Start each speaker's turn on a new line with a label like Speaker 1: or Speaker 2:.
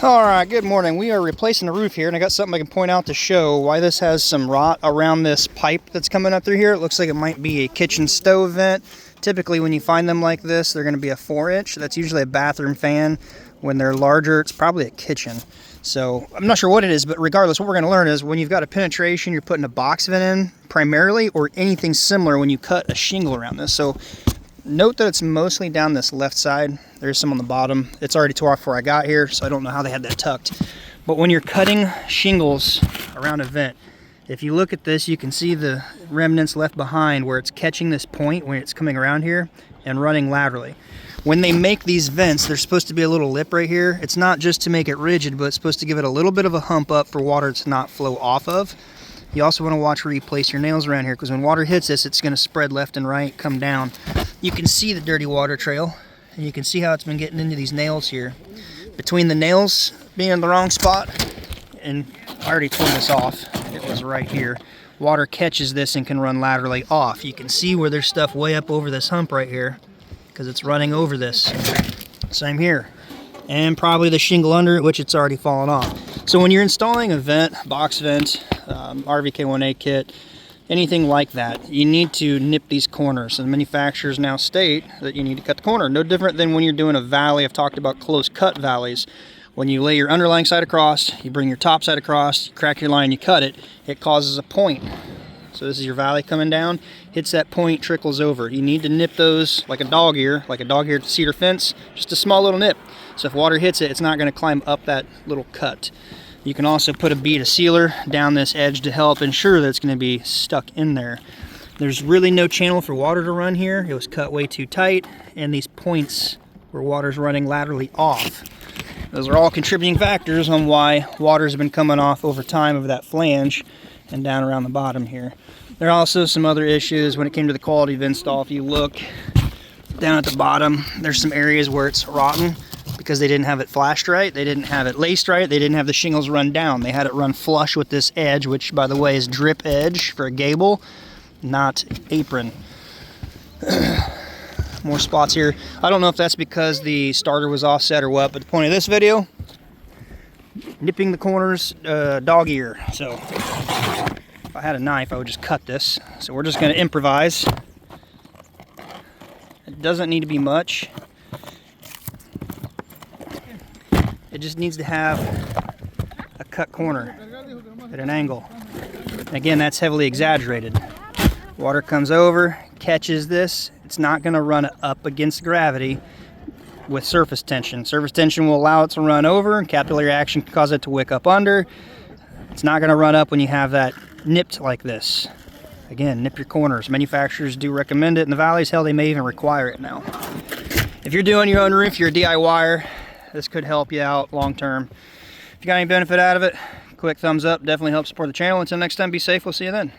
Speaker 1: Alright, good morning. We are replacing the roof here, and I got something I can point out to show why this has some rot around this pipe that's coming up through here. It looks like it might be a kitchen stove vent. Typically when you find them like this, they're going to be a 4-inch. That's usually a bathroom fan. When they're larger, it's probably a kitchen. So I'm not sure what it is, but regardless, what we're going to learn is when you've got a penetration, you're putting a box vent in primarily, or anything similar when you cut a shingle around this. So note that it's mostly down this left side. There's some on the bottom. It's already tore off before I got here, so I don't know how they had that tucked. But when you're cutting shingles around a vent, if you look at this, you can see the remnants left behind where it's catching this point when it's coming around here and running laterally. When they make these vents, there's supposed to be a little lip right here. It's not just to make it rigid, but it's supposed to give it a little bit of a hump up for water to not flow off of. You also want to watch where you place your nails around here, because when water hits this, it's going to spread left and right, come down. You can see the dirty water trail, and you can see how it's been getting into these nails here. Between the nails being in the wrong spot, and I already tore this off, it was right here. Water catches this and can run laterally off. You can see where there's stuff way up over this hump right here, because it's running over this. Same here. And probably the shingle under it, which it's already fallen off. So when you're installing a vent, box vent, RVK1A kit, anything like that, you need to nip these corners. And manufacturers now state that you need to cut the corner. No different than when you're doing a valley. I've talked about close cut valleys. When you lay your underlying side across, you bring your top side across, you crack your line, you cut it, it causes a point. So this is your valley coming down, hits that point, trickles over. You need to nip those like a dog ear at the cedar fence, just a small little nip. So if water hits it, it's not going to climb up that little cut. You can also put a bead of sealer down this edge to help ensure that it's going to be stuck in there. There's really no channel for water to run here. It was cut way too tight, and these points where water's running laterally off. Those are all contributing factors on why water's been coming off over time of that flange and down around the bottom here. There are also some other issues when it came to the quality of install. If you look down at the bottom, there's some areas where it's rotten because they didn't have it flashed right, they didn't have it laced right, they didn't have the shingles run down. They had it run flush with this edge, which by the way is drip edge for a gable, not apron. More spots here. I don't know if that's because the starter was offset or what, but the point of this video, nipping the corners, dog ear. So if I had a knife, I would just cut this. So we're just going to improvise. It doesn't need to be much. It just needs to have a cut corner at an angle. And again, that's heavily exaggerated. Water comes over, catches this. It's not going to run up against gravity with surface tension. Surface tension will allow it to run over, and capillary action can cause it to wick up under. It's not going to run up when you have that nipped like this. Again, nip your corners. Manufacturers do recommend it in the valleys. Hell, they may even require it now. If you're doing your own roof, you're a DIYer, this could help you out long term. If you got any benefit out of it, quick thumbs up. Definitely helps support the channel. Until next time, be safe. We'll see you then.